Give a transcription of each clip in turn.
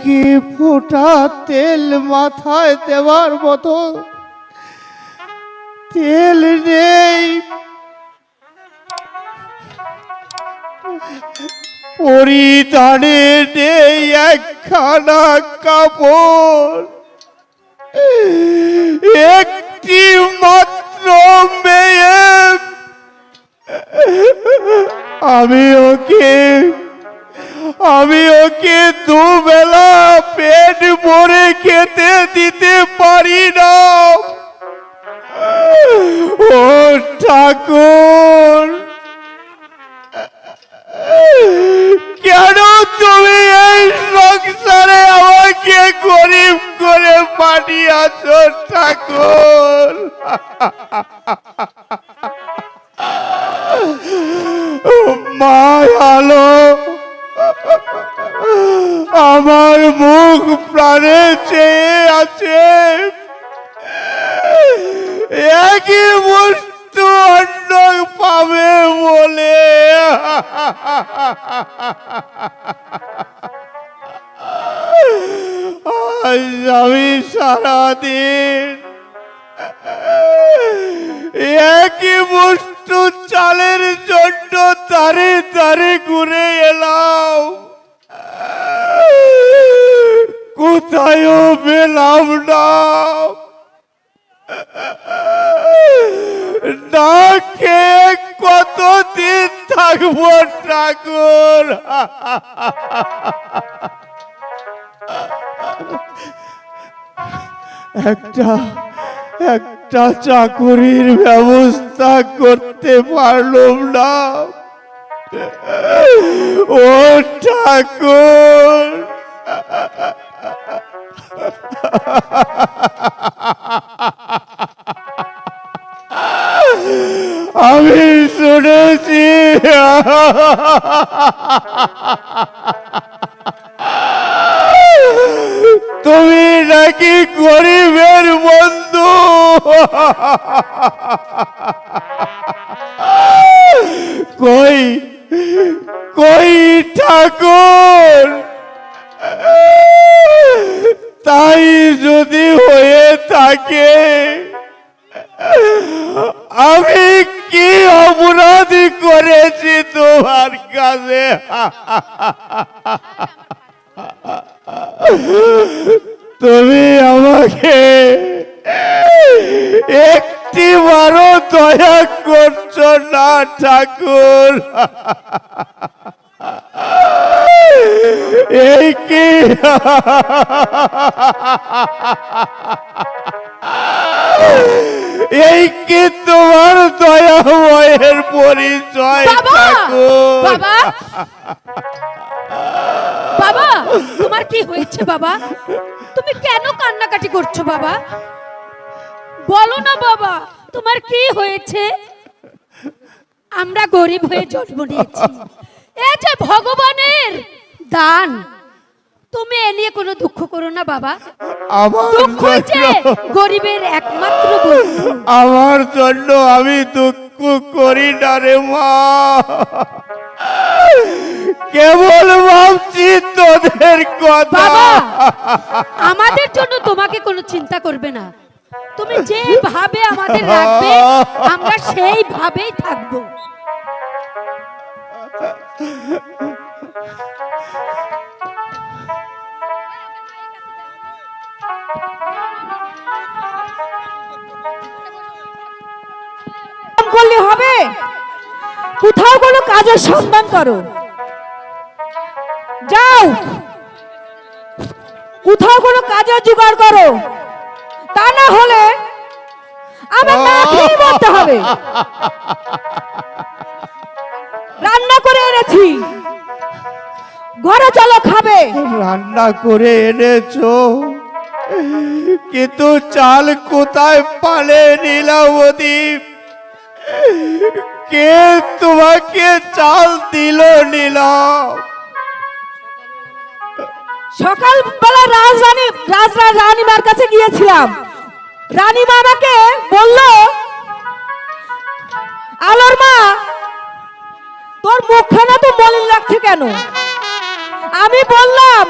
কি ফোঁটা তেল মাথায় দেওয়ার মতো তেল নেই, পরিধানে নেই একখানা কাপড়, একটি মাত্র মেয়ে। আমি ওকে দুবেলা পেট ভরে খেতে দিতে পারি না। ও ঠাকুর, কেন তুমি এই সংসারে আমাকে গরিব করে পাঠিয়েছ ঠাকুর? মায়ালো, আমার মুখ প্রাণে চেয়ে আছে, একই বস্তু অন্য পাবে বলে। আজ আমি সারাদিন একই বস্তু চালের জন্য তারে তারে ঘুরে এলাম, কোথায়ও পেলাম না। না খেয়ে কতদিন থাকবো ঠাকুর? একটা চাকুরির ব্যবস্থা করতে পারলাম না। ও ঠাকুর, আমি শুনেছি তুমি নাকি গরিবের বন্ধু। কই কই ঠাকুর, তাই যদি হয়ে থাকে আমি কি অপরাধী করেছি তোমার কাছে? তুমি আমাকে একটিবারও দয়া করছো না ঠাকুর? এই কি এই কি তোমার দয়াময়ের পরিচয় ঠাকুর? বাবা, তোমার কি হয়েছে বাবা? তুমি কেন কান্নাকাটি করছো বাবা? বলো না বাবা, তোমার কি হয়েছে? আমরা গরিব হয়ে জন্ম নিয়েছি, এ যে ভগবানের দান। তুমি এ নিয়ে কোনো দুঃখ করো না বাবা। দুঃখ যে গরিবের একমাত্র বন্ধু। আমার জন্য আমি দুঃখ করি না রে মা, কেবল ভাবছি তোদের কথা। বাবা, আমাদের জন্য তোমাকে কোনো চিন্তা করবে না। তুমি যেভাবে আমাদের রাখবে আমরা সেইভাবেই থাকবো। করলে হবে, কোথাও কোনো কাজের সন্ধান করো। যাও, কোথাও কোনো কাজের জোগাড় করো, তা না হলে আমার না খেয়ে মরতে হবে। রান্না করে এনেছি, ঘরে চলো খাবে। রান্না করে এনেছো, কিন্তু চাল কোথায় পালে নীলাবতী? কে তোমাকে চাল দিল নীলাম? সকালবেলা রানীমার কাছে গিয়েছিলাম। রানীমা আমাকে বলল, আলোর মা, তোর মুখখানা তো মলিন লাগছে কেন? আমি বললাম,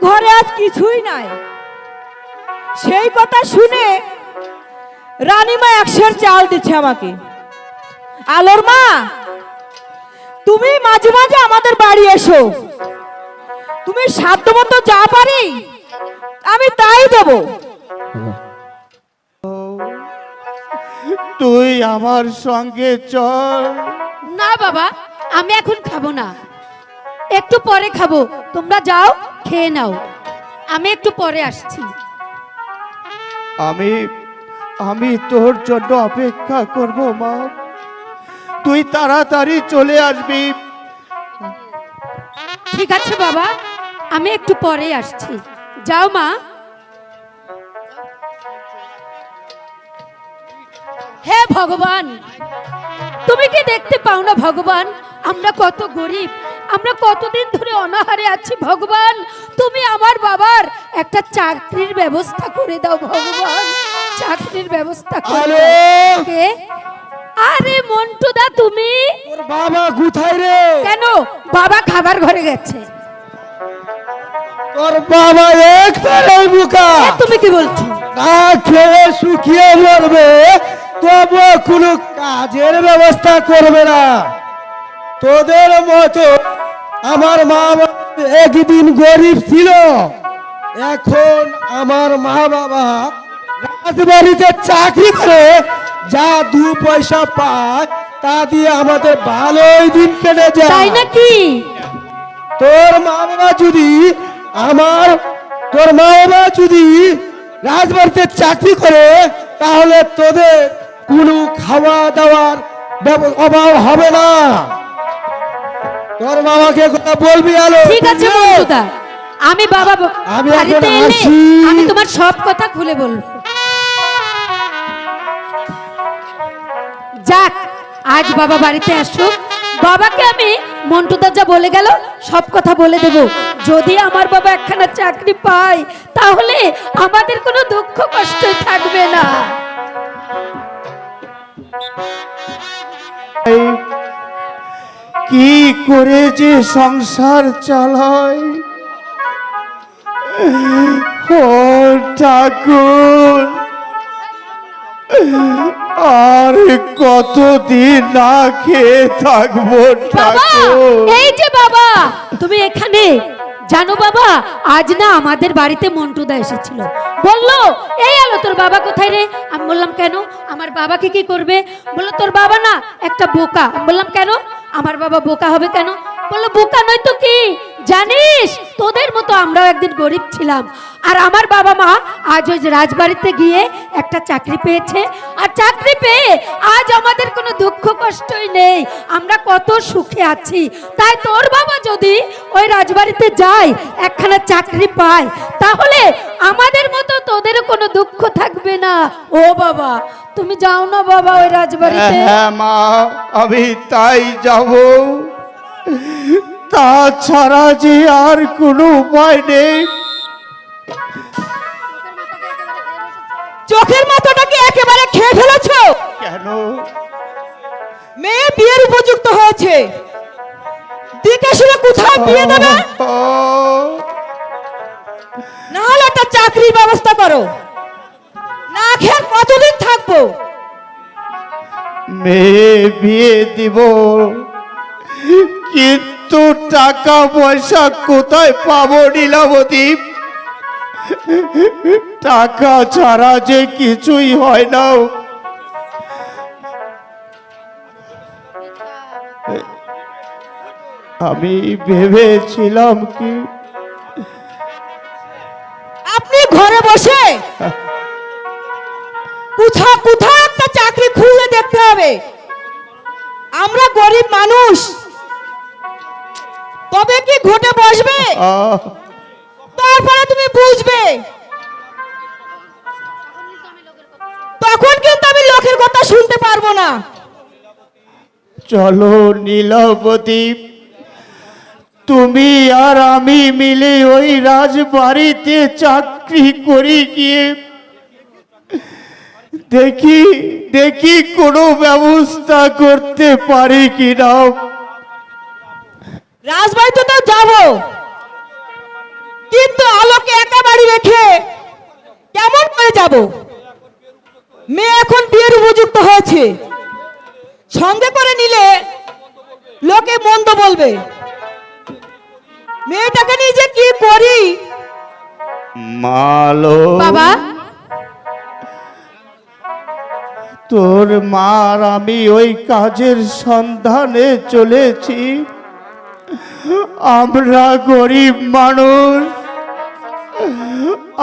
ঘরে আজ কিছুই নাই। সেই কথা শুনে রানীমা 100 চাল দিচ্ছে আমাকে। আলোর মা, তুমি মাঝে মাঝে আমাদের বাড়ি এসো, তুমি সাধ্যমতো যা পারি আমি তাই দেব। তুই আমার সঙ্গে চল। না বাবা, আমি এখন খাবো না, একটু পরে খাবো। তোমরা যাও, খেয়ে নাও, আমি একটু পরে আসছি। আমি তোর জন্য অপেক্ষা করব মা, তুই তাড়াতাড়ি চলে আসবি। ঠিক আছে বাবা, আমি একটু পরে আসছি। যাও মা। হে ভগবান, তুমি কি দেখতে পাও না ভগবান, আমরা কত গরিব, আমরা কতদিন ধরে অনাহারে আছি। ভগবান, তুমি আমার বাবার একটা চাকরির ব্যবস্থা করে দাও ভগবান, চাকরির ব্যবস্থা করে দাও। কে? আরে মন্টুদা, তুমি? তোর বাবা কোথায় রে? কেন? বাবা খাবার ঘরে গেছে। তোর বাবা একবারে বোকা, এ, তুমি কি বলছো? না খেয়ে শুকিয়ে মরবে, তবু কোনো কাজের ব্যবস্থা করবে না। তোদের মতো আমার মা বাবা একদিন গরিব ছিল, এখন আমার মা বাবা রাজবাড়িতে চাকরি করে যা 2 পয়সা পায় তা দিয়ে আমাদের ভালোই দিন কেটে তাই যায়। নাকি? তোর মা বাবা যদি রাজবাড়িতে চাকরি করে তাহলে তোদের কোনো খাওয়া দাওয়ার অভাব হবে না। তোর বাবাকে কথা বলবি আলো। ঠিক আছে মন্টুদা, আমি বাবা আমি বাড়িতে এখন এলে আসি। আমি তোমার সব কথা খুলে বলবো। যাক, আজ বাবা বাড়িতে আসুক, বাবাকে আমি মন্টুদা যা বলে গেল সব কথা বলে দেব। যদি আমার বাবা একখানা চাকরি পায় তাহলে আমাদের কোনো দুঃখ কষ্টই থাকবে না। কি করে যে সংসার চালাই, ও ঠাকুর, আর কতদিন না খেয়ে থাকবো বাবা, ঠাকুর। এই যে বাবা, তুমি এখানে। জানো বাবা, আজ না আমাদের বাড়িতে মন্টুদা এসেছিল, বললো এই আলো তোর বাবা কোথায় রে? আমি বললাম কেন? আমার বাবাকে কি করবে? বললো তোর বাবা না একটা বোকা। আমি বললাম কেন? আমার বাবা বোকা হবে কেন? বললো বোকা নয় তো কি, জানিস তোদের মতো আমরাও একদিন গরিব ছিলাম, আর আমার বাবা মা আজ ওই যে রাজবাড়িতে গিয়ে একটা চাকরি পেয়েছে, আর চাকরি পেয়ে আজ আমাদের কোনো দুঃখ কষ্টই নেই, আমরা কত সুখে আছি। তাই তোর বাবা যদি ওই রাজবাড়িতে যায়, একখানা চাকরি পায়, তাহলে আমাদের মতো তোদেরও কোনো দুঃখ থাকবে না। ও বাবা, তুমি যাও না বাবা ওই রাজবাড়িতে। হ্যাঁ মা, আমি তাই যাব, তাছাড়া যে আর কোনো উপায় নেই। চোখের মাথাটাকে একেবারে খেয়ে ফেলেছো? কেন? মেয়ে বিয়ের উপযুক্ত হয়েছে, দিকে শুনে কোথায় বিয়ে দেবে? না হলে একটা চাকরির ব্যবস্থা করো, না খেয়ে কতদিন থাকবো? মেয়ে বিয়ে দিব, কিন্তু টাকা পয়সা কোথায় পাবো নীলাবতী? টাকা ছাড়া যে কিছুই হয় না। আমি ভেবেছিলাম কি আপনি ঘরে বসে কোথাও একটা চাকরি খুঁজে দেখতে হবে। আমরা গরিব মানুষ, তবে কি ঘটে বসবে, তারপরে তুমি বুঝবে। তখন কিন্তু আমি লোকের কথা শুনতে পারবো না। চলো নীলাবতী, তুমি আর আমি মিলে ওই রাজবাড়িতে চাকরি করি গিয়ে দেখি কোনো ব্যবস্থা করতে পারি কিনা। রাজবাড়িতে তো যাবো, কিন্তু আলোকে একা বাড়ি রেখে কেমন করে যাব? মেয়ে এখন বিয়ের উপযুক্ত হয়েছে, সঙ্গে করে নিলে লোকে মন্দ বলবে। মেয়েটাকে নিয়ে যে কি করি? মালো বাবা তোর মার আমি ওই কাজের সন্ধানে চলেছি। আমরা গরিব মানুষ,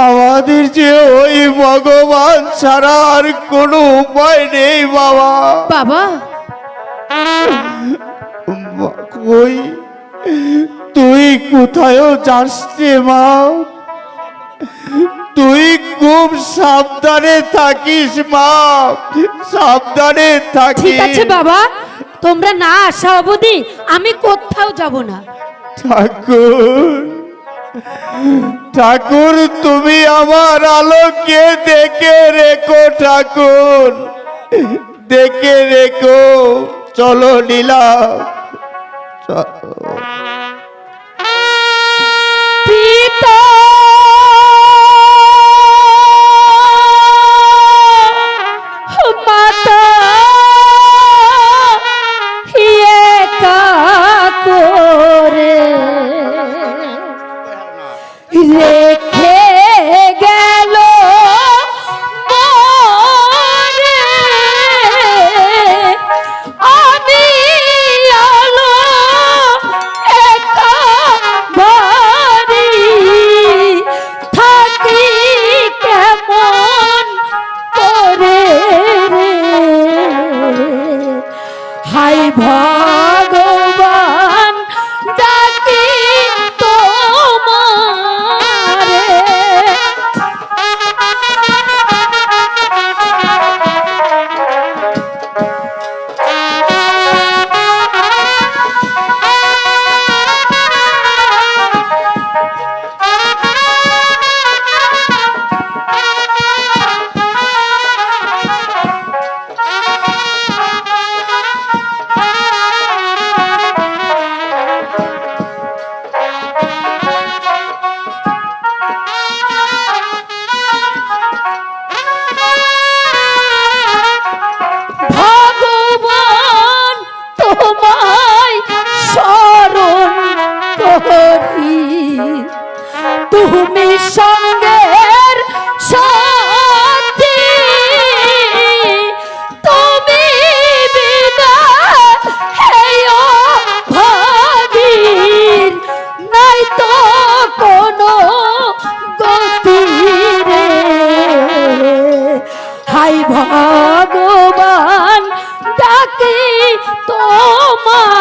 আমাদের যে ওই ভগবান ছাড়া আর কোনো উপায় নেই বাবা। বাবা কই তুই কোথায়ও যাস রে মা? তুই খুব সাবধানে থাকিস মা, সাবধানে ঠিক থাকিস। আছে বাবা, তোমরা না আসা অবধি আমি কোথাও যাব না। ঠাকুর, ঠাকুর তুমি আমার আলোকে দেখে রেখো ঠাকুর, দেখে রেখো। চলো নীলা, পিতা মাতা একা করে রেখে গেল মরে, আমি আলো একা বাড়ি থাকি কেমন করে রে। হাই ভগবান ডাকি তোমারে। ভগবান তোমায় শরণ করি, তুমি সঙ্গের সাথী, তুমি বিনা হেয় ভাগীর নাই তো কোনো গতি রে। হাই ভগবান ডাকি তোমারে।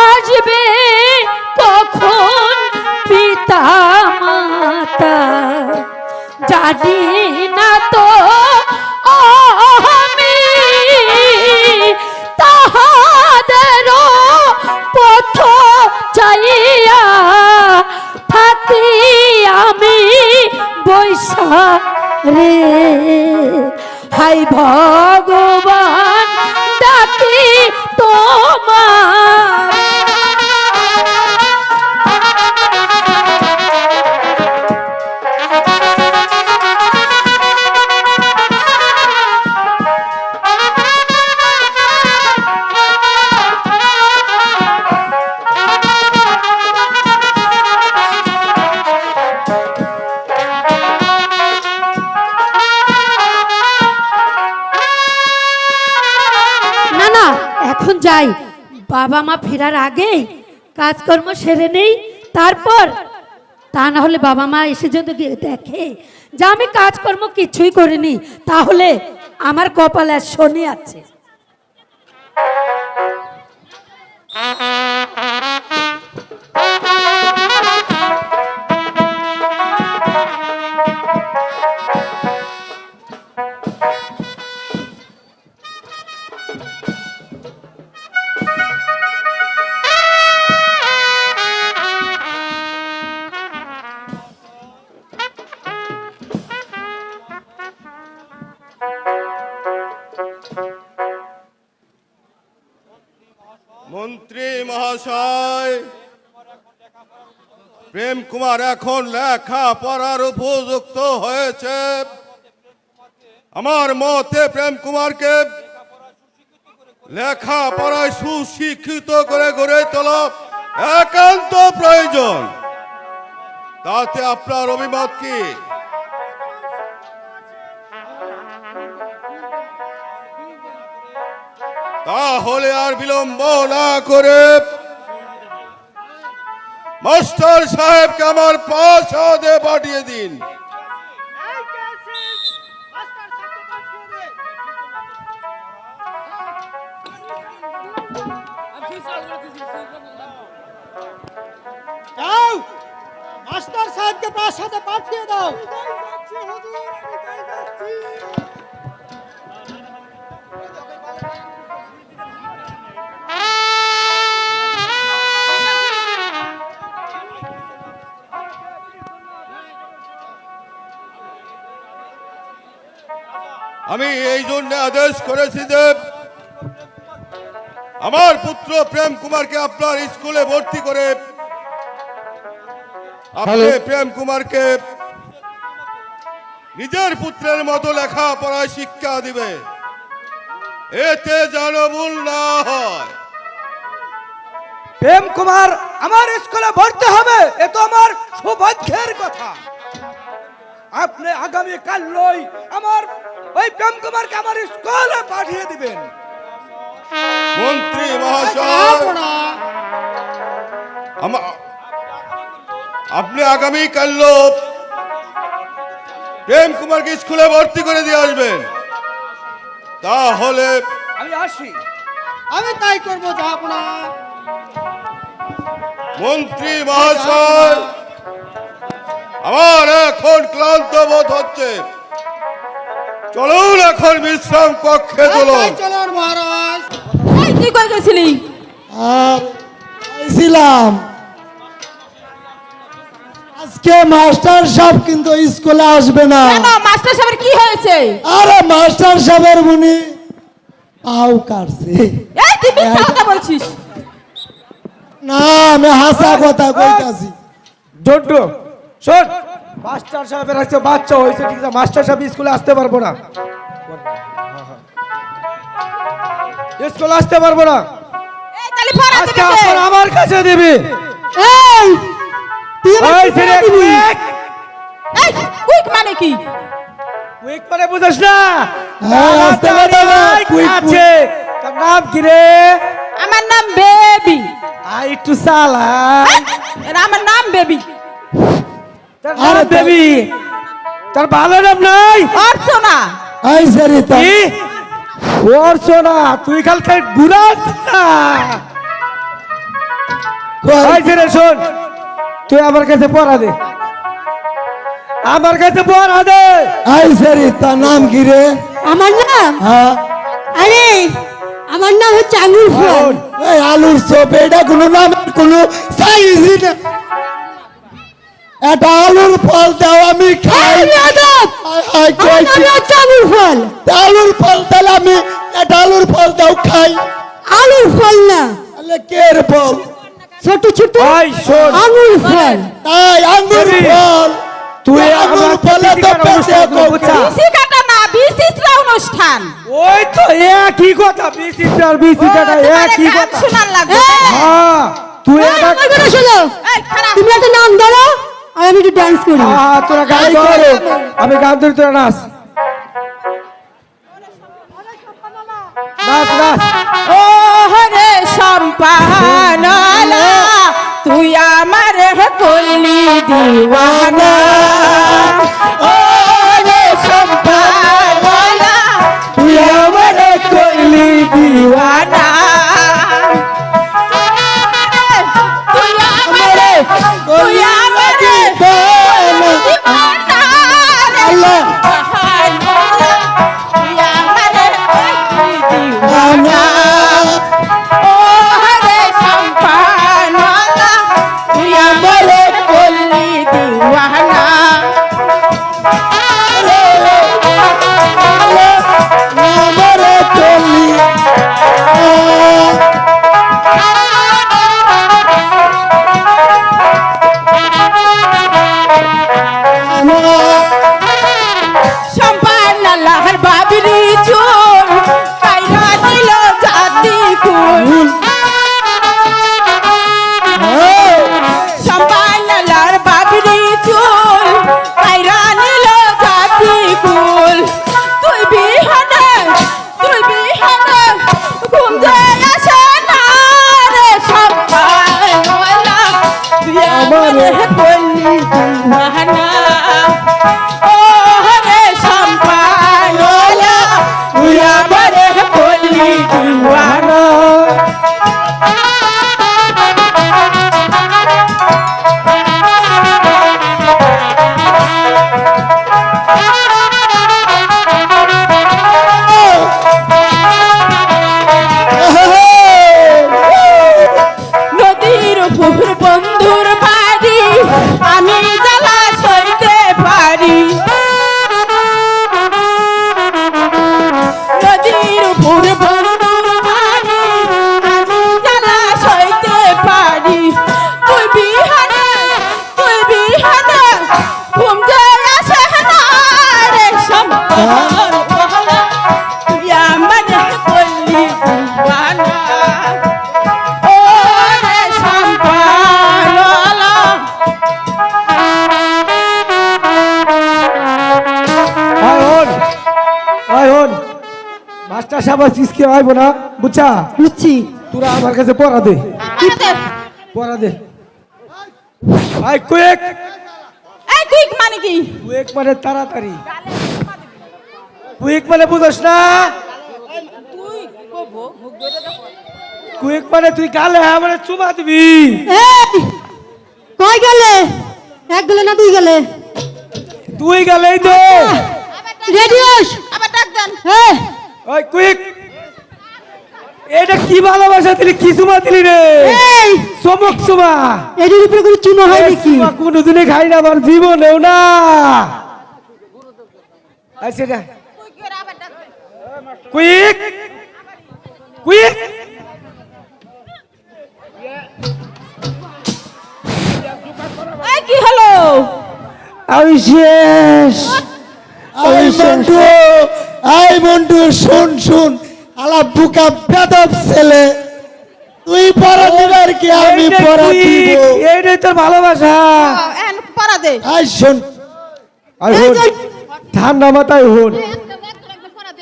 আসবে কখন পিতা মাতা জানি না তো আমি, তাহাদের পথ চাইয়া থাকি আমি বৈশা রে। হাই ভগবান ডাকি তোমার। না না, এখন যাই, বাবা মা ফেরার আগেই কাজকর্ম সেরে নেই, তারপর। তা না হলে বাবা মা এসে যদি দেখে যে আমি কাজকর্ম কিছুই করিনি, তাহলে আমার কপালে শনি আছে। মন্ত্রী মহাশয়, প্রেম কুমার এখন লেখা পড়ার উপযুক্ত হয়েছে। আমার মতে প্রেম কুমারকে লেখা পড়ায় সুশিক্ষিত করে গড়ে তোলা একান্ত প্রয়োজন। তাতে আপনার অভিমত কি? তাহলে আর বিলম্ব না করে মাস্টার সাহেবকে আমার প্রাসাদে পাঠিয়ে দিন। যাও, মাস্টার সাহেবকে প্রাসাদে পাঠিয়ে দাও। আমি এই জন্য আদেশ করেছি যে আমার পুত্র প্রেম কুমারকে আপনার স্কুলে ভর্তি করে আপনি প্রেম কুমারকে নিজের পুত্রের মতো লেখাপড়ায় শিক্ষা দিবে, এতে যেন ভুল না হয়। প্রেম কুমার আমার স্কুলে ভর্তি হবে, এ তো আমার সৌভাগ্যের কথা। আপনি আগামী কালই আমার ওই প্রেম কুমারকে আমার স্কুলে পাঠিয়ে দিবেন। মন্ত্রী মহাশয়, আপনি আগামী কাল প্রেম কুমারকে স্কুলে ভর্তি করে দিয়ে আসবেন। তাহলে আমি আসি, আমি তাই করবো। যাব না মন্ত্রী মহাশয়, আমার এখন ক্লান্ত বোধ হচ্ছে, চলুন এখন বিশ্রাম কক্ষে চলুন। চলুন মহারাজ। এই তুই কই গেছিলি? আর ছিলাম আজকে মাস্টার সাহেব কিন্তু স্কুলে আসবে না। কেন মাস্টার সাহেবের কি হয়েছে? আরে মাস্টার সাহেবের মুনি পাও কাটছে। এই তুই মিথ্যা কথা বলছিস। না, আমি হাসা কথা কইতাছি। জন্টু শোন, মাস্টার সাহেবের আজকে বাচ্চা হয়েছে, ঠিক আছে? মাস্টার সাহেব স্কুলে আসতে পারবো না, স্কুলে আসতে পারবো না। এই তাহলে পড়া আজকে দিবি কে? আপনার আমার কাছে দিবি। এই তুই আমার এই ছেলে কুইক, এই কুইক মানে কি? কুইক মানে বুঝছ না? হ্যাঁ, আসতে পারবো না, কুইক, আছে। তার নাম কি রে? আমার নাম বেবি। আই একটু সালা। আমার নাম বেবি। তার নাম বেবি, তার ভালো নাম নাই? অর্চনা। এই সরিতা কি ওর সোনা, তুই কালকে ঘুরাস না। এই ছেলে শোন, তুই আমার কাছে পড়া দে, আমার কাছে পড়া দে। এই সরিতা নাম কি রে? আমার নাম হ্যাঁ, আরে আমার নাম হচ্ছে আঙুর ফল। এই আলুর চপ, এটা কোনো নাম কোনো সাইজই না। এটা আলুর ফল দাও, আমি খাই। এই বেয়াদব! হাই আমার কই নাম হচ্ছে আঙুর ফল। আলুর ফল তাহলে আমি এটা আলুর ফল দাও খাই। আলুর ফল না, তাহলে কের ফল? ছোট ছোট ওই শোন, আঙুর ফল। তাই আঙ্গুর দেবী, ফল। তুই আঙ্গুর আমার ফলে তো পিটিকার পেছে অনুষ্ঠান করবো, বুঝছা? বিসি কাটা না, বিচিত্র অনুষ্ঠান। ওই তো একই কথা, বিচিত্রার বিচিত্রাটা একই গান কথা। শোনার লাগবে। হ্যাঁ, তুই এই, আমার আমার কথা শোনো। এই খারাপ। তুমি একটা নাম ধরো আর আমি একটু ডান্স করি। তোরা গান ধরো, আমি গান ধরি, তোরা নাচ নাচ নাচ। ও হরে সম্পানলা, তুই আমার করলি দিওয়ানা। ও হরে সম্পানলা, তুই আমার করলি দিওয়ানা। তুই আমারে, তুই আমারে দিওয়ানা রে। আল্লাহ। তুই আমারে করলি দিওয়ানা। ও হরে সম্পানলা, তুই আমারে করলি দিওয়ানা। আমারে চলি তুই আমারে করলি দিওয়ানা ও রে সম্পানলা হন মাস্টার সাহেব আজকে আইব না বুঝছা বুঝছি তোরা আমার কাছে পড়া দে পড়া দে আই কুইক এই কুইক মানে কি কুইক মানে তাড়াতাড়ি কুইক মানে বুঝছ না কুইক মানে তুই গালে আমারে চুমা দিবি এই কয় গেলে এক গেলে না দুই গেলে তুই গালেই দে রেডিওস আবার ডাক দেন এই ওই কুইক এটা কি ভালোবাসা দিলি কি চুমা দিলি রে এই চমক চুমা এটির উপরে কোনো চুমা হয় নাকি চুমা কোনোদিনে খাই না আমার জীবনেও না আচ্ছা না কুইক কুইক এই কি হলো আমি শেষ আই মন্টু আই মন্টু শুন শুন আলা বুকা বেদব ছেলে তুই পড়া দিবার কি আমি পড়া দিব এইটাই তোর ভালোবাসা এন পারা দে আই শুন আর হন ঠান্ডা মাথায় হন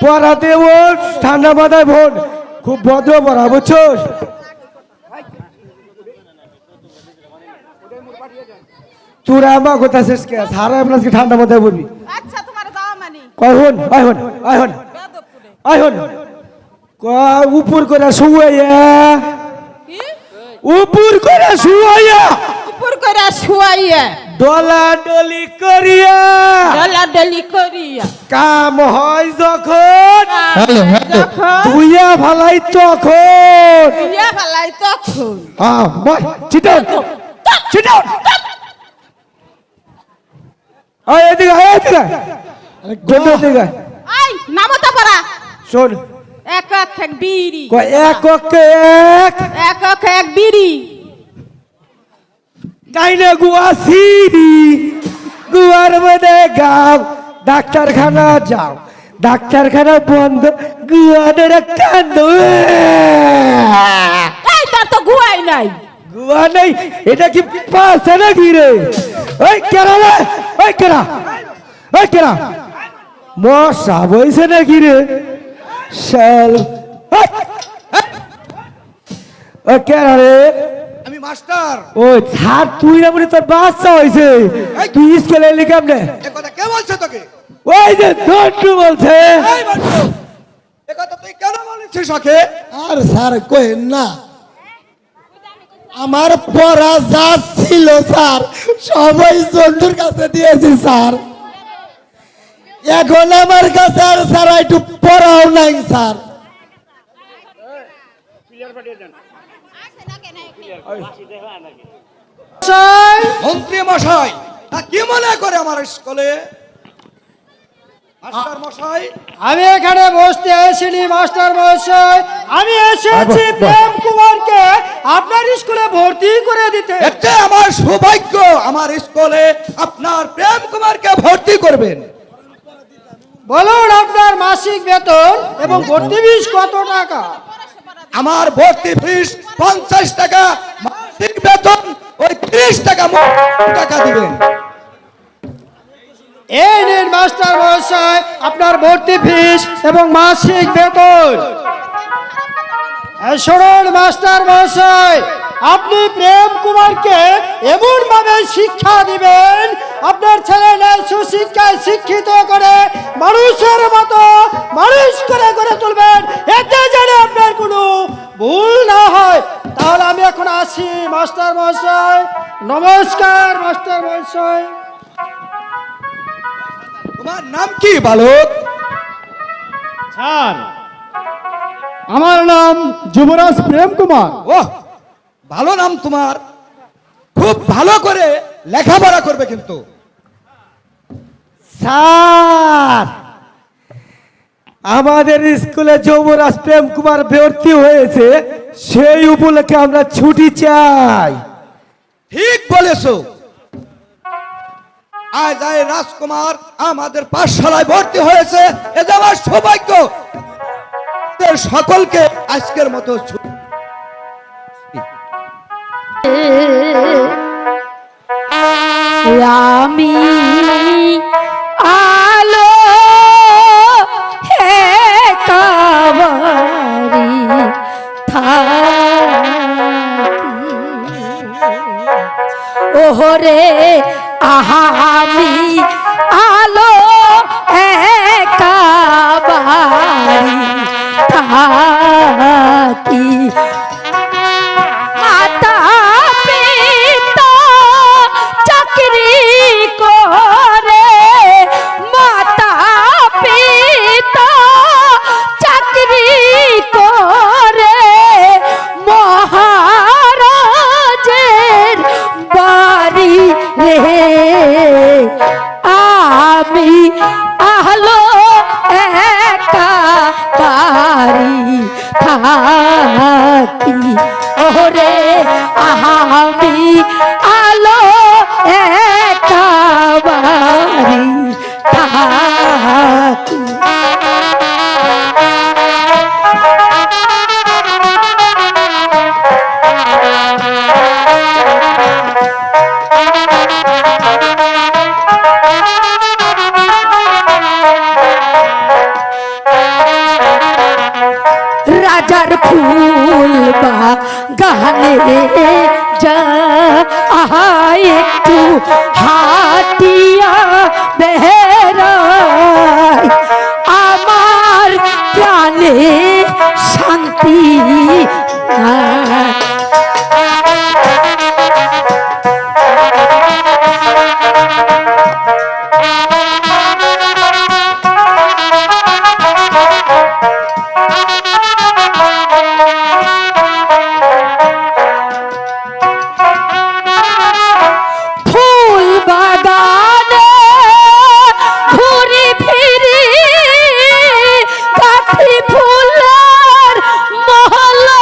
পড়াতে ওর ঠান্ডা মাথায় হন খুব ভদ্র পড়া বুঝছোস তোরা আমার কথা শেষ কে সারা আপনার ঠান্ডা মাথায় বলবি আচ্ছা তোমার যাওয়া মানে কয় হন আয় হন আয় হন আয় হন কয় উপর করে শুয়াইয়া কি উপর করে শুয়াইয়া উপর করে শুয়াইয়া ডলা ডলি করিয়া ডলাডলি করিয়া কাম হয় যখন যখন তুইয়া ভালাই তখন ইয়া ভালাই তখন চিটান চিটান আয় এদিকে আয় এদিকে গোটা এদিকে আই নামতা পারা শোন এক এক এক বিড়ি কয় এক ওকে এক এক এক এক বিড়ি কাইনে গুয়া সিরি গুয়ার মধ্যে গাও ডাক্তারখানা যাও ডাক্তারখানা বন্ধ গুয়াদের কান্দ এই তার তো গুয়াই নাই গুয়া নেই এটা কি পাশে নাকি রে ওই কেরা রে ওই কেরা ওই কেরা মশা বইছে নাকি রে শাল ওই কেরা রে আমি মাস্টার ও ছাড় তুই না বলে তোর বাচ্চা হয়েছে তুই স্কুলে এলি কেমনে এ কথা কে বলছে তোকে ওই যে ধন্টু বলছে এই মন্টু এ কথা তুই কেন বলছিস ওকে আর স্যার কইন না আমার পড়া যা ছিল স্যার সবাই জন্টুর কাছে দিয়েছি স্যার এখন আমার কাছে আর স্যার একটু পড়াও নাই স্যার মন্ত্রী মশাই তা কি মনে করে আমার স্কুলে মাস্টার মশাই আমি এখানে বসতে আসিনি মাস্টার মহাশয় আমি এসেছি প্রেম কুমারকে আপনার স্কুলে ভর্তি করে দিতে এতে আমার সৌভাগ্য আমার স্কুলে আপনার প্রেম কুমারকে ভর্তি করবেন বলুন আপনার মাসিক বেতন এবং ভর্তি ফিস কত টাকা আমার ভর্তি ফিস 50 টাকা মাসিক বেতন ওই 30 টাকা টাকা দিবেন এই নিন মাস্টার মহাশয় আপনার ভর্তি ফিস এবং মাসিক বেতন শুনুন মাস্টার মহাশয় আপনি প্রেম কুমারকে এমন ভাবে শিক্ষা দিবেন আপনার ছেলে সুশিক্ষায় শিক্ষিত করে মানুষের মতো মানুষ করে গড়ে তুলবেন এতে যেন আপনার কোনো ভুল না হয় তাহলে আমি এখন আসি মাস্টার মহাশয় নমস্কার মাস্টার মহাশয় তোমার নাম কি বালক স্যার আমার নাম যুবরাজ প্রেম কুমার ওহ ভালো নাম তোমার খুব ভালো করে লেখাপড়া করবে কিন্তু স্যার আমাদের স্কুলে যুবরাজ প্রেম কুমার ভর্তি হয়েছে সেই উপলক্ষে আমরা ছুটি চাই ঠিক বলেছো আজ এই রাজকুমার আমাদের পাঠশালায় ভর্তি হয়েছে, এ যে আমার সৌভাগ্য। এদের সকলকে আজকের মতো আমি আলো হে কাবারি থাকি ওহরে আমি আলো একাবারি থাকি মাতা পিতা চাকরি করে মাতা পিতা চাকরি করে মহারাজের বাড়ি রে আমি আলো একা বাড়ি থাকি ওরে আমি আলো একা বাড়ি থাকি রাজার ফুল বাগানে যাই একটু হাটিয়া বেড়াই আমার প্রাণে শান্তি নাই। ফুল বাগানে ঘুরি ফিরি কাঠি ফুলের মহলা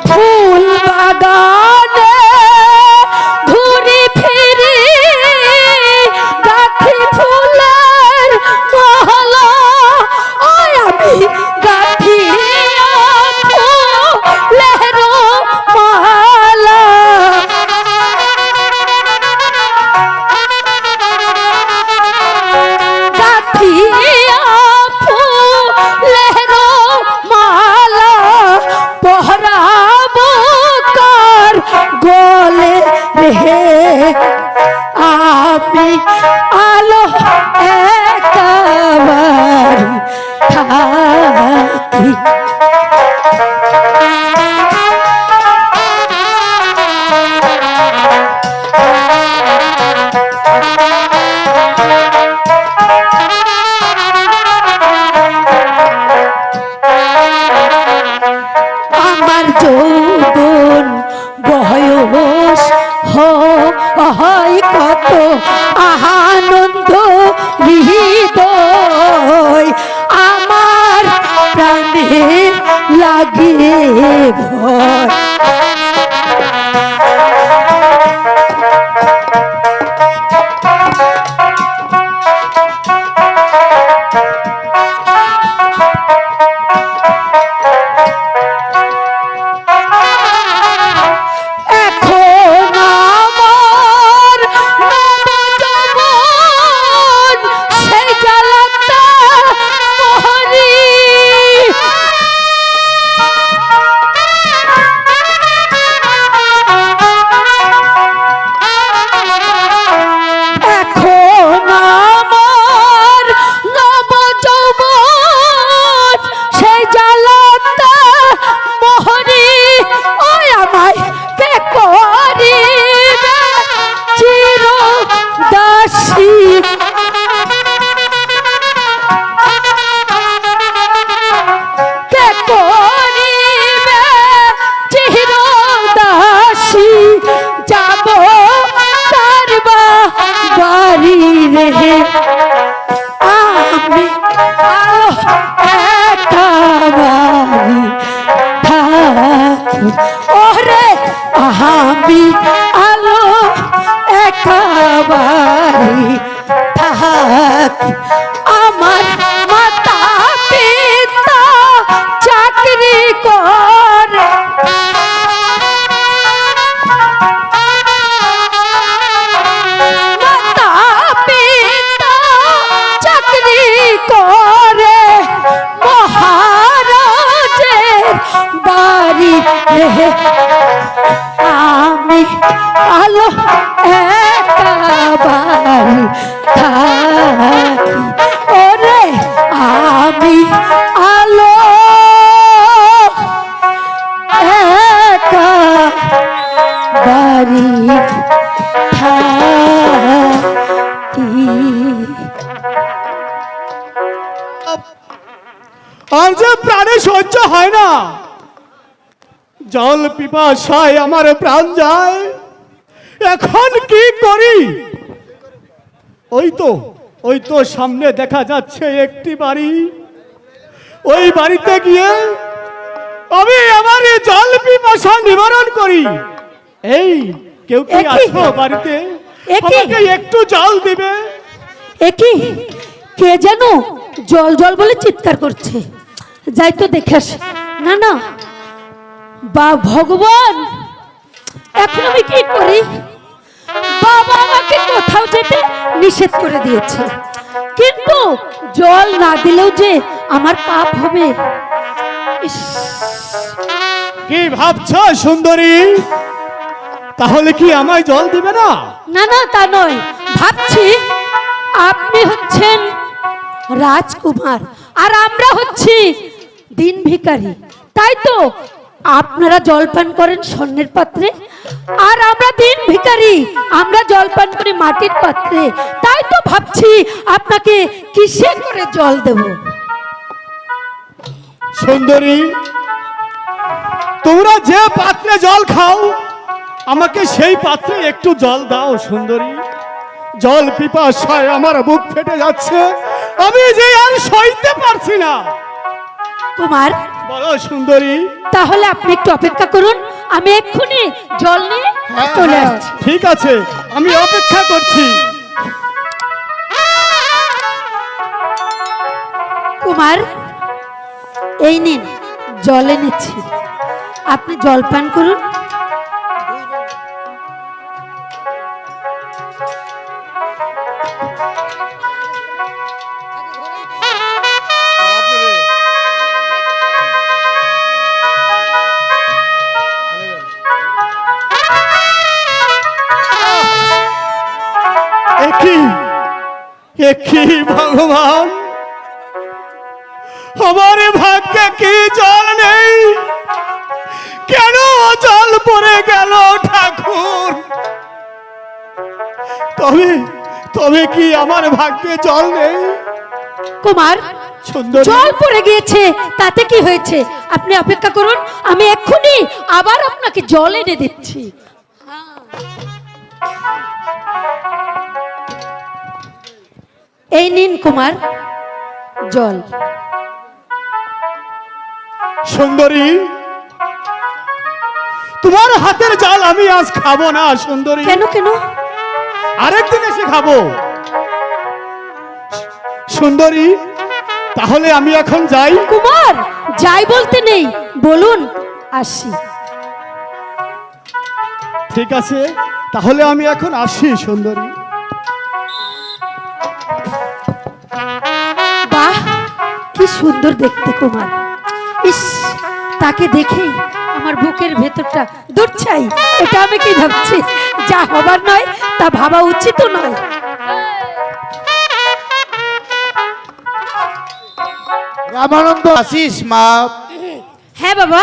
ফুল বাগানে ঘুরি ফিরি গাঠি ফুলের মহলা ওই আমি গাঠি ফুলের মালা গাঠি ফুলের মালা পহরাবো কার গলে রে আমি আলো একাবারি থাকি আমার যৌবন বয়স হয় কত আনন্দ হৃদয় আমার প্রাণে লাগে ভয় এখন আমার নবযৌবন সেই জ্বালাতে মরি থাকি ওরে আমি আলো একাবারি থাকি আমার মাতা পিতা চাকরি করে মাতা পিতা চাকরি করে মহারাজের বাড়ি আমি আলো একাবারি থাকি ওরে আমি আলো একাবারি থাকি আর যে প্রাণে সহ্য হয় না, জল পিপাসায় আমার প্রাণ যায়। এখন কি করি? ওই তো সামনে দেখা যাচ্ছে একটি বাড়ি। ওই বাড়িতে গিয়ে আমি আমার এই জল পিপাসা নিবারণ করি। এই কেউ কি একি? আছো বাড়িতে? একি? আমাকে একটু জল দিবে? একই কে যেন জল জল বলে চিৎকার করছে, যাই তো দেখে আসি। না না বা ভগবান, এখন আমি কি করি? বাবা আমাকে কোথাও যেতে নিষেধ করে দিয়েছে, কিন্তু জল না দিলেও যে আমার পাপ হবে। ইস, কি ভাবছো সুন্দরী? তাহলে কি আমায় জল দিবে না? না না তা নয়, ভাবছি আপনি হচ্ছেন রাজকুমার আর আমরা হচ্ছি দিন ভিখারি, তাই তো আপনারা জলপান করেন স্বর্ণের পাত্রে আর আমরা দিন ভিখারি, আমরা জলপান করি মাটির পাত্রে। তাই তো ভাবছি আপনাকে কিসে করে জল দেব। সুন্দরী, তোমরা যে পাত্রে জল খাও আমাকে সেই পাত্রে একটু জল দাও সুন্দরী। জল পিপাসায় আমার বুক ফেটে যাচ্ছে, আমি যে আর সইতে পারছি না। কুমার, বলো সুন্দরী। তাহলে আপনি একটু অপেক্ষা করুন, আমি এক্ষুনি জল নিয়ে চলে আসছি। ঠিক আছে, আমি অপেক্ষা করছি। কুমার, এই নিন জল এনেছি, আপনি জল পান করুন। একই ভগবান, আমার ভাগ্যে কি জল নেই? কেন জল পড়ে গেল ঠাকুর? তবে কি আমার ভাগ্যে জল নেই? কুমার, সুন্দরী, জল পড়ে গিয়েছে, তাতে কি হয়েছে? আপনি অপেক্ষা করুন, আমি এক্ষুনি আবার আপনাকে জল এনে দিচ্ছি। এই নিন কুমার জল। সুন্দরী, তোমার হাতের জল আমি আজ খাবো না সুন্দরী। কেন কেন? আরেকদিন এসে খাবো। সুন্দরী, তাহলে আমি এখন যাই। কুমার, যাই বলতে নেই, বলুন আসি। ঠিক আছে, তাহলে আমি এখন আসি সুন্দরী। বাহ, কি সুন্দর দেখতে কুমার। ইস, তাকে দেখেই আমার বুকের ভেতরটা দূর চাই। এটা আমি কি ভাবছি? যা হবার নয় তা ভাবা উচিত নয়। রামানন্দ আসিস মা? হ্যাঁ বাবা,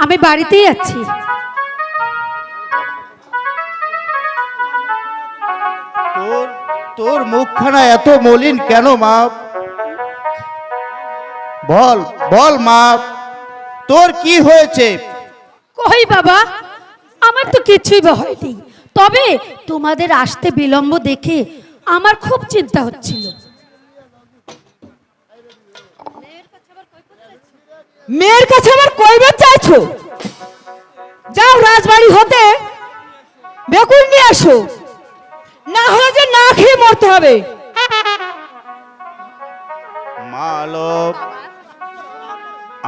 আমি বাড়িতেই আছি। তোর মুখখানা এত মলিন কেন মা? বল বল মা, তোর কি হয়েছে? কই বাবা, আমার তো কিছুই বা হয়নি, তবে তোমাদের আসতে বিলম্ব দেখে আমার খুব চিন্তা হচ্ছিল। মেয়ের কাছে আবার কইবার চাইছো? যাও রাজবাড়ি হতে বেকুল নিয়ে আসো, না হলে যে না খেয়ে মরতে হবে। মা আলম,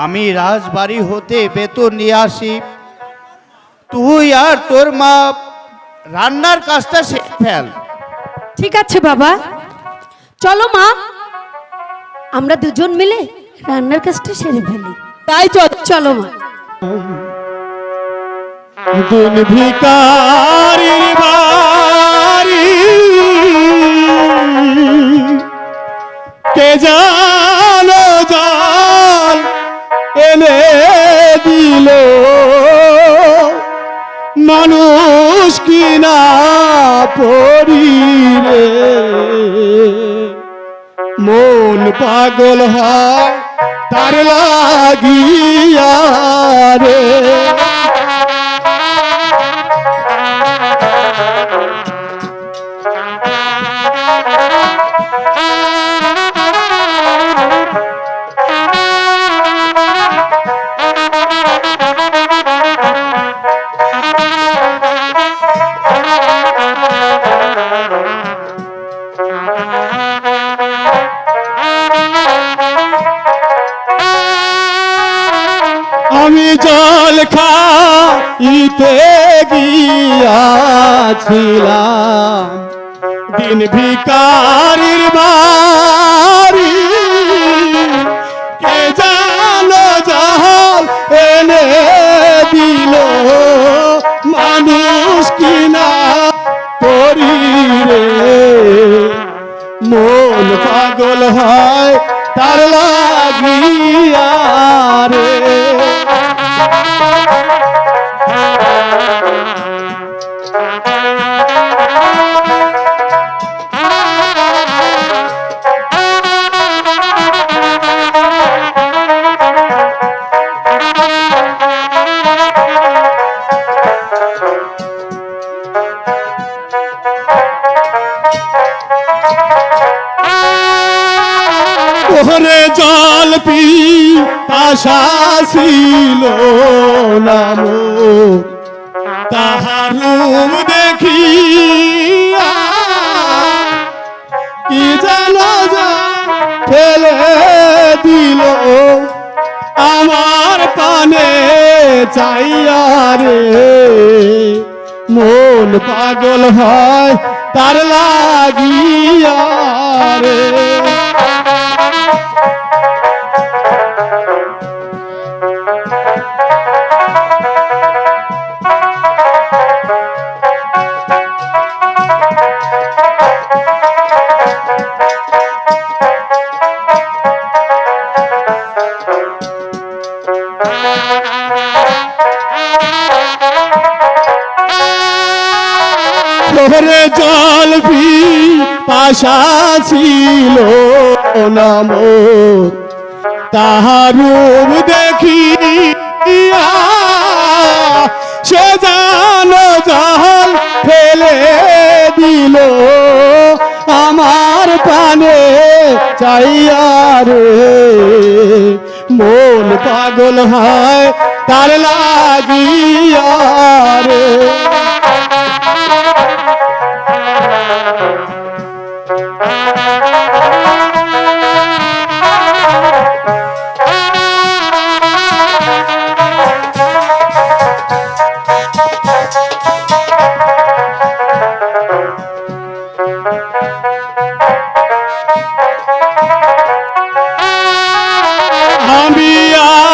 আমি রাজবাড়ি হতে বেতন নিয়ে আসি, তুই আর তোর মা রান্নার কাজটা সেরে ফেল। ঠিক আছে বাবা, চলো মা, আমরা দুজন মিলে রান্নার কাজটা সেরে ফেলি। তাই চল। চলো মা। দিন ভিকারির বাড়ি কে জানো জল এনে দিল, মানুষ কিনা পড়িরে মন পাগল হয় তার লাগিয়া রে। আমি জল খাইতে গিয়াছিলাম, দিন ভিকারির বাড়ি কে জানো জল এনে দিল, মানুষ কিনা পড়িরে মন পাগল হয় তার লাগিয়া রে। ওরে জল পি আশা ছিল নাম, তাহার রূপ দেখিয়া কি জানো যা ফেলে দিল, আমার পানে চাইয়া রে মন পাগল হয় তার লাগিয়া রে। ওরে জল পি পাশা ছিল নাম, তাহার রূপ দেখিয়া সে জানো জল ফেলে দিল, আমার পানে চাইয়া রে মন পাগল হয় তার লাগিয়া রে। আমি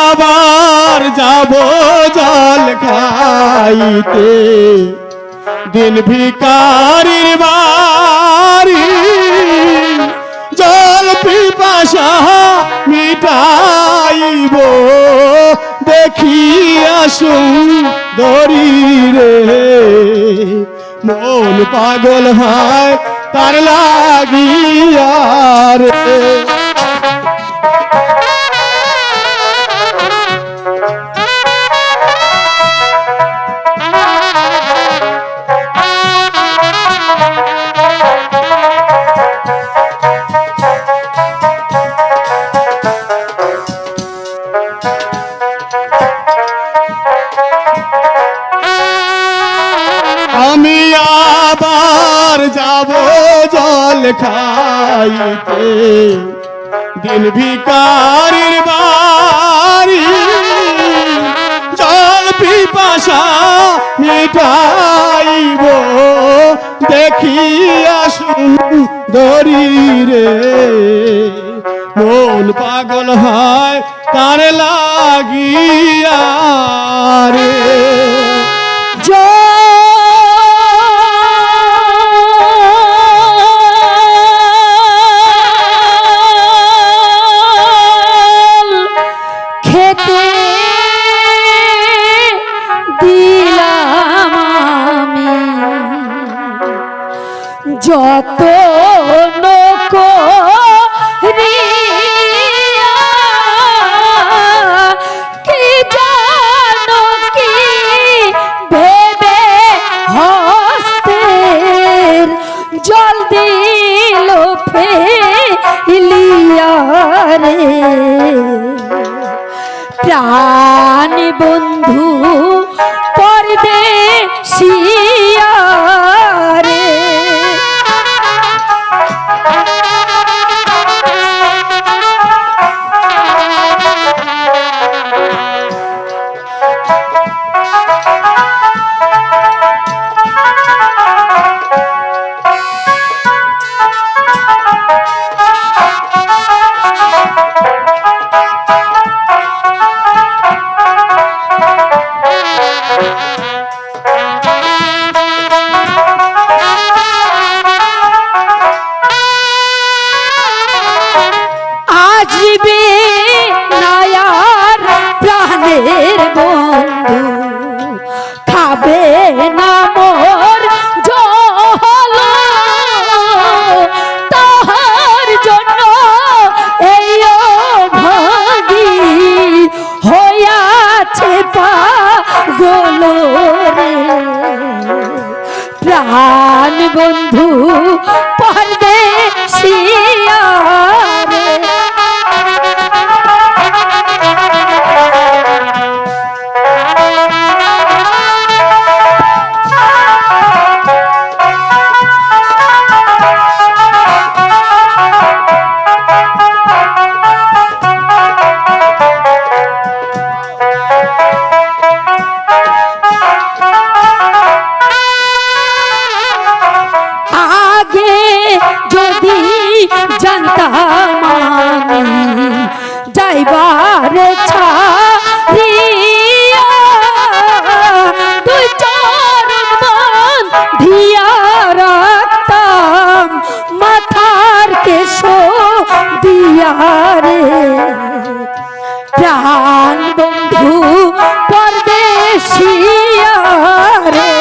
আবার যাব জল খাইতে, দিন ভিকারির বাড়ি জল পিপাসা মিটাইব, দেখিয়া সুন্দরী রে মন পাগল হয় তার লাগিয়া রে। আবার যাব জল খাইতে দিন ভিকারির বাড়ি জল পিপাসা মিটাইব দেখিয়া সুন্দরী রে মন পাগল হয় তার লাগিয়া রে জল খেতে দিলাম আমি যত কি জানো কি ভেবে হস্তের জল দিল ফেলিয়া রে প্রাণ বন্ধু পরদেশিয়া রে আসবে নায়ার প্রাণের বন্ধু খাবে না মোর জল তাহার জন্য এই ভাগি হইয়াছে পাগল রে প্রাণ বন্ধু পরদেশিয়া রে আগে যদি জানতাম আমি যাইবার ছাড়িয়া দুই চরণ ধিয়া রাখতাম মাথার কেশ দিয়া রে প্রাণ বন্ধু পরদেশিয়া রে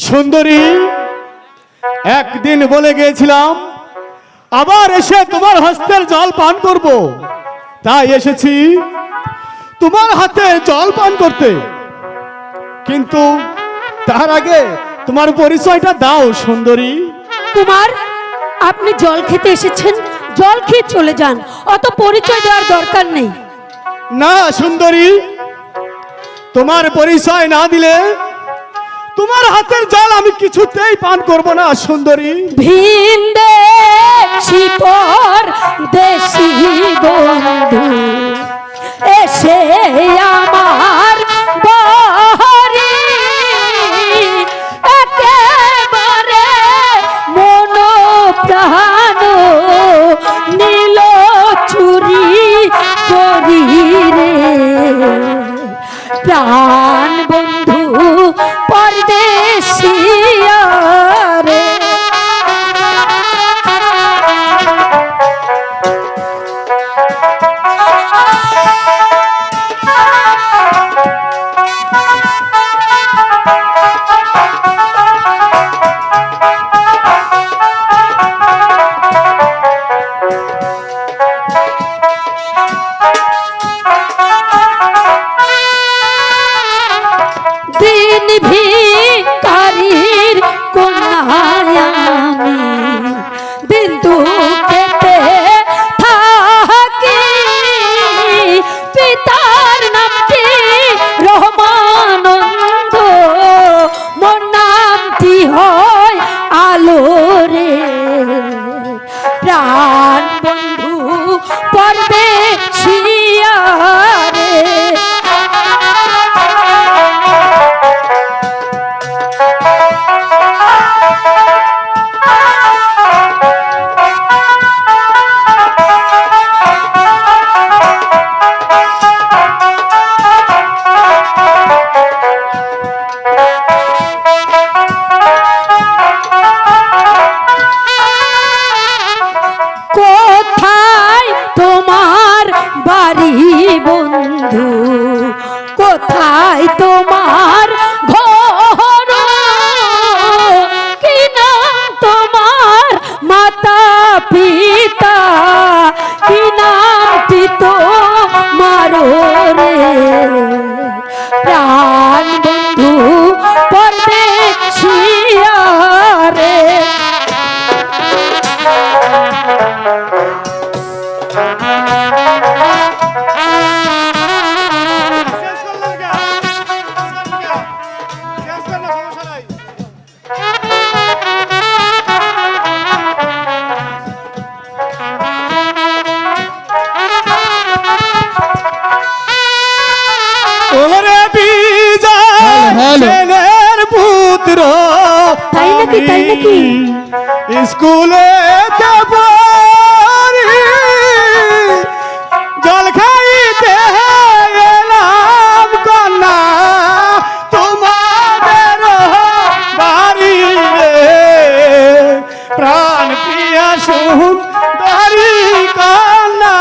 সুন্দরী একদিন বলে গিয়েছিলাম আবার এসে তোমার হস্তের জল পান করব তাই এসেছি তোমার হাতে জল পান করতে কিন্তু তার আগে তোমার পরিচয়টা দাও সুন্দরী কুমার আপনি জল খেতে এসেছেন জল খেয়ে চলে যান অত পরিচয় দেওয়ার দরকার নেই না সুন্দরী তোমার পরিচয় না দিলে তোমার হাতের জল আমি কিছুতেই পান করব না সুন্দরী ভিন দেশি পর দেশি বন্ধু এসে আমার বাড়ি একেবারে মন প্রাণ নীল চুরি করি রে প্রাণ বন্ধু পরদেশিয়া রে নাকি, তাই নাকি? স্কুলে জল খাইতে এলাম কন্যা তোমাদের বাড়ি রে, প্রাণ প্রিয়া সুন্দরী কন্যা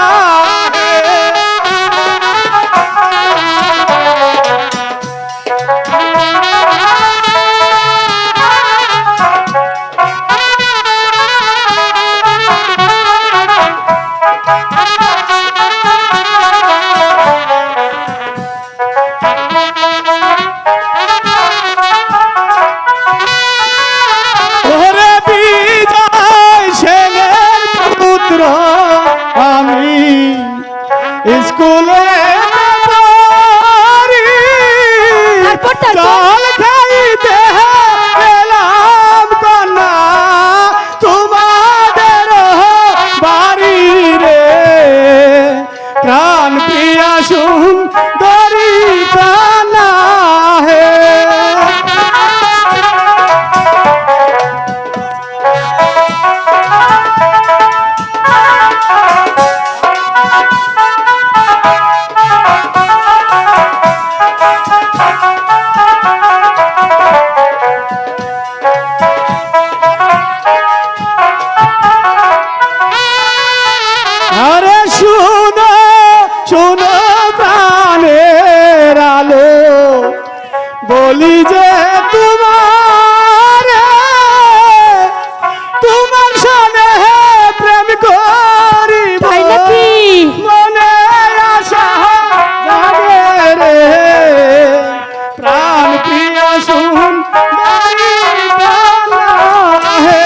ওরে বিজয় সেনের পুত্র আমি স্কুলে পড়ি, তারপর? জল খাইতে এলাম কন্যা তোমাদের বাড়ি রে, প্রাণ প্রিয়া সুন্দরী কন্যা হে। আরে শুনো শুনো প্রাণের আলো, বলি যে তোমার সনে প্রেম করি, তাই নাকি? মনে আশা জাগে রে, প্রাণ প্রিয়া সুন্দরী কন্যা হে।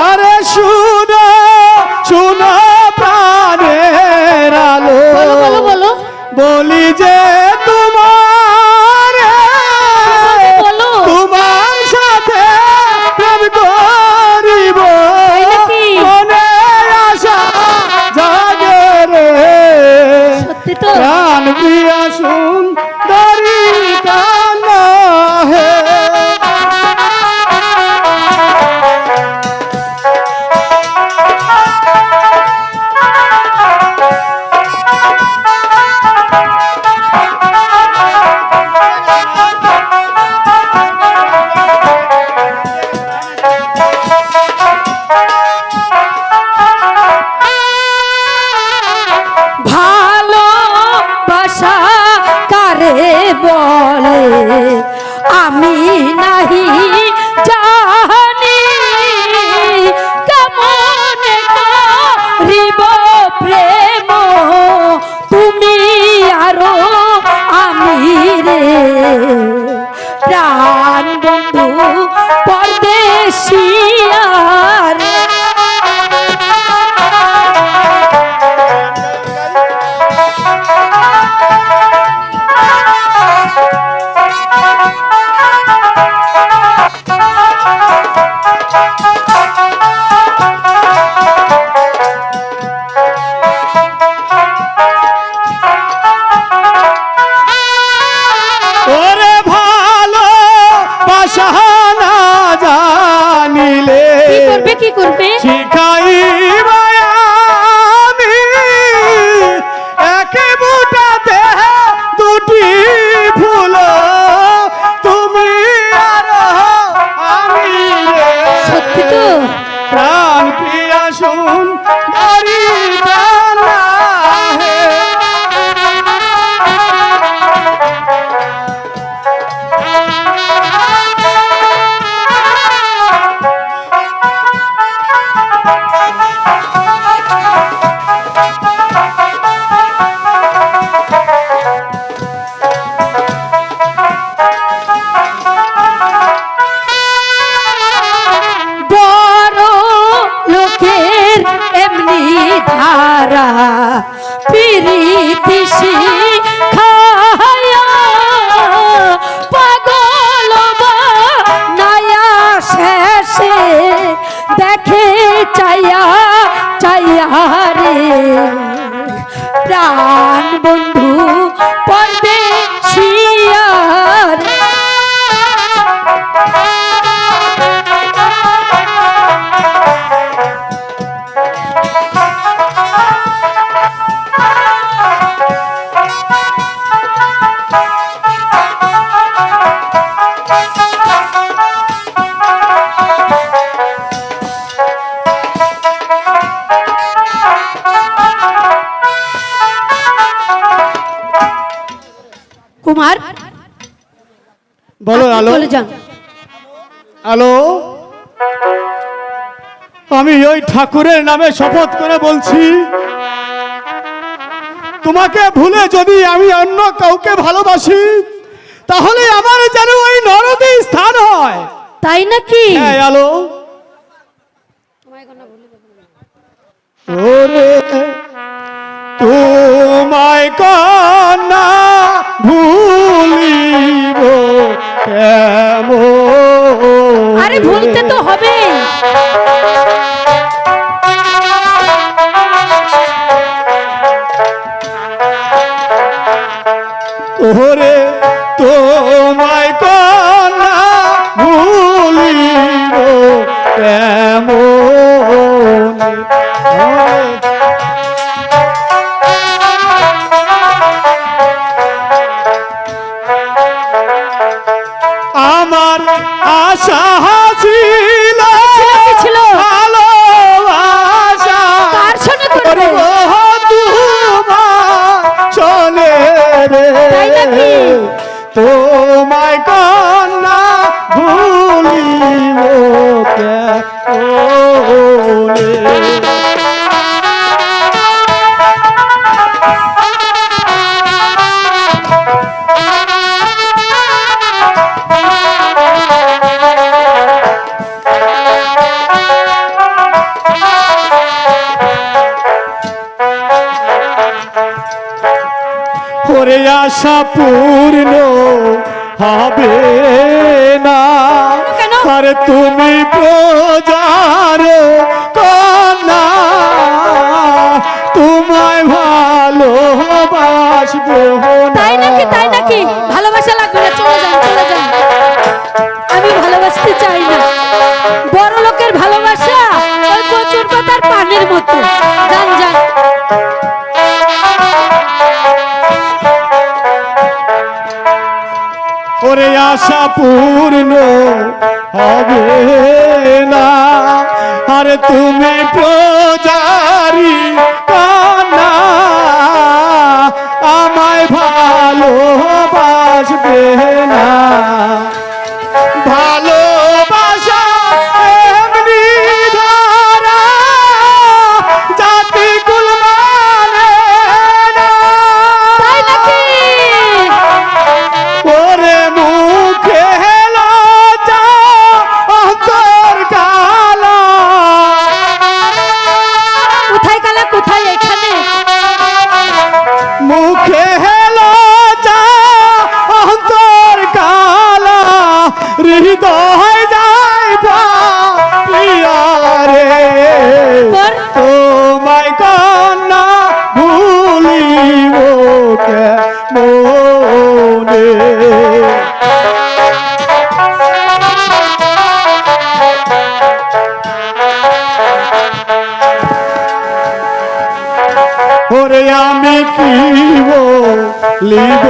আরে শুনো শুনো প্রাণের আলো, বলো বলো বলো বলি যে বলো। তোমার সাথে প্রেম করিব, নাকি? মনে আশা জাগে রে, সত্যি তো? প্রাণ প্রিয়া সুন্দরী কন্যা হে। ভালোবাসা কারে বলে আমি নাহি জানি, কেমন করিব প্রেম তুমি আরো আমি রে, প্রাণ বন্ধু পরদেশিয়া রে। ওরে ভালো বাসা না জানিলে কি করবে? শিখাইব আমি, একে বুটাতে দুটি ফুল তুমি আর আমি রে, সত্যি তো? প্রাণ প্রিয়া সুন্দরী কন্যা হে। প্রাণ বন্ধু পরদেশিয়ার কুমার বলো আপনি আলো। চলে যান। আলো, আমি ওই ঠাকুরের নামে শপথ করে বলছি, তোমাকে ভুলে যদি আমি অন্য কাউকে ভালোবাসি তাহলে আমার যেন ওই নরকে স্থান হয়। তাই নাকি? হ্যাঁ আলো। ওরে তোমায় কন্যা ভুলিব কেমন? আরে ভুলতে তো হবে। ওরে তোমায় কন্যা ভুলিব কেমন? আমার আশা ছিল কি ছিল? ভালোবাসা কার সঙ্গে করবে? চলে রে তাই নাকি? তোমায় কন্যা ভুলিব কেমনে? করে আশা পূর্ণ হবে না, কেন? আরে তুমি প্রজার কন্যা, তোমায় ভালোবাসবো না। তাই নাকি? তাই নাকি? ভালোবাসা লাগবে না, চলে যান, চলে যান। আমি ভালোবাসতে চাই না। বড় লোকের ভালোবাসা ওই প্রচুর কথার পানির মতো। যান যান। করে আশা পূর্ণ হবে না, আরে তুমি প্রজারি কন্যা, আমায় ভালোবাসবে না। ভালোবাসা এমনি ধরা, জাতি কুল মানে না। তাই নাকি? ওরে মুখে লজ্জা, অন্তর কালা। কোথায় কালা, কোথায়? এখানে। মুখে লজ্জা, অন্তর কালা, হৃদয় যায় প্রিয়ারে। পর? তোমায় কন্যা ভুলিব কেমনে? ওরে আমি কি বলিব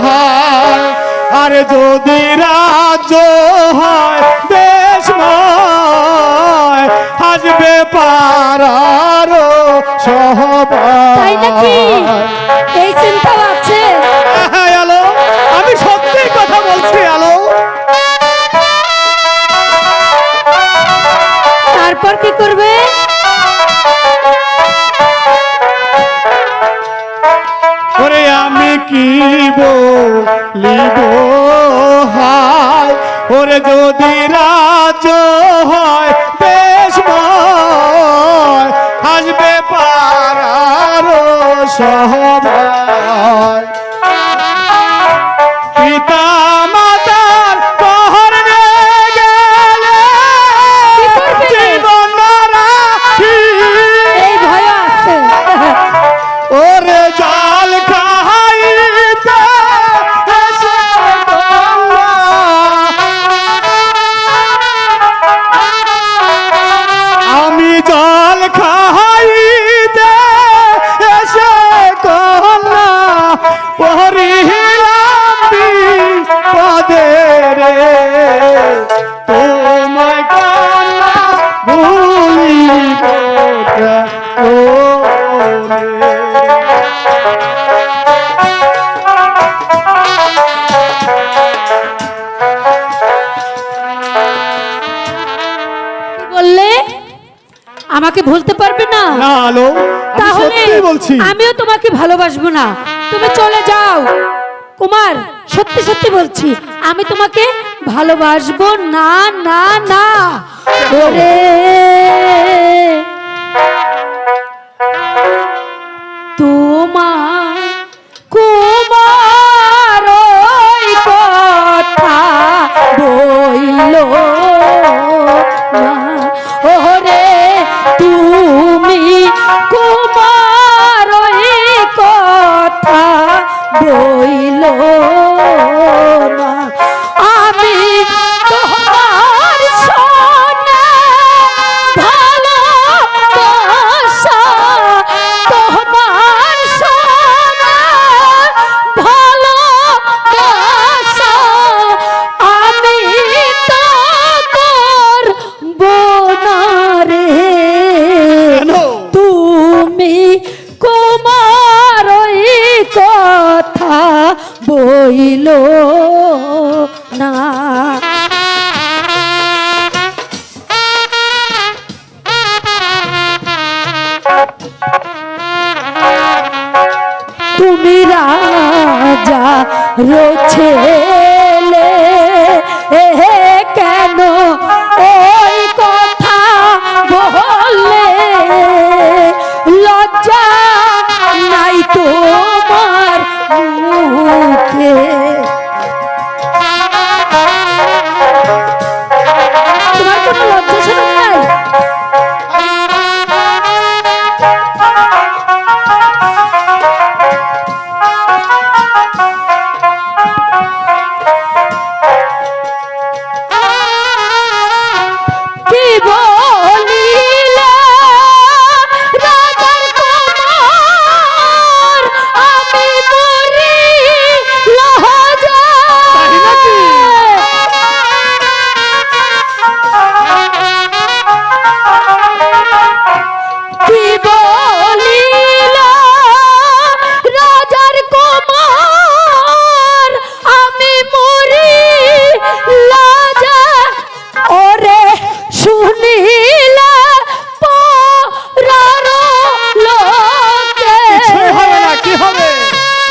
হায়, আরে যদি রাজ্য হয় দেশময়, হাসবে পারার তাই নাকি? সবাই। এই চিন্তাও আছে। হ্যাঁ আলো, আমি সত্যি কথা বলছি আলো। তারপর কি করবে? ওরে আমি কি বলিব হায়, ওরে যদি রাজ্য হয় দেশময়, হাসবে পারার সবাই। পিতা মাতার পহর গেলে কি করবে? জীবন রাখি, এই ভয় আছে। ওরে আমাকে ভুলতে পারবে না? না আলো, আমি তাহলে সত্যি বলছি। আমিও তোমাকে ভালোবাসবো না, তুমি চলে যাও। কুমার, সত্যি সত্যি বলছি, আমি তোমাকে ভালোবাসবো না, না, না। ওরে তোমার কুমার ওই কথা বইল না। ওরে তুমি কুমার ওই কথা বইল না। আমি তোমার সোনা ভালোবাসা, তোমার সোনা ভালোবাসা আমি তো করব না রে। কেন? তুমি কুমার ওই কথা বইল না। তুমি রাজা ছেলে কেন ওই কথা বললে? লজ্জা নাই তোমার মুখে? তোমার কোনো লজ্জা শরম নাই? কি বলিলে রাজার কুমার, আমি মরি লজ্জা। তাই নাকি? কি বলিল রাজার কুমার, আমি মরি লজ্জা। ওরে শুনিলে পরার লোকে, কিছুই হবে না, কি হবে?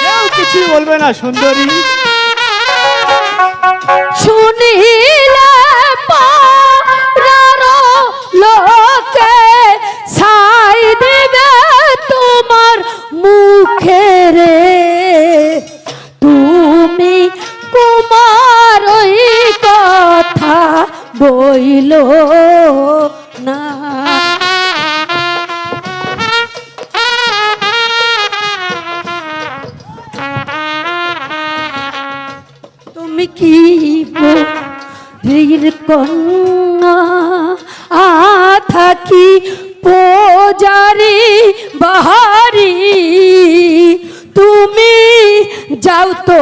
কেউ কিছুই বলবে না সুন্দরী। শুনিলে পরার লোকে ছাই দেবে তোমার মুখে রে। তুমি কুমার ওই কথা বইল না। তুমি কি বীর কন্যা থাকি পূজারি বাহারি, তুমি যাও তো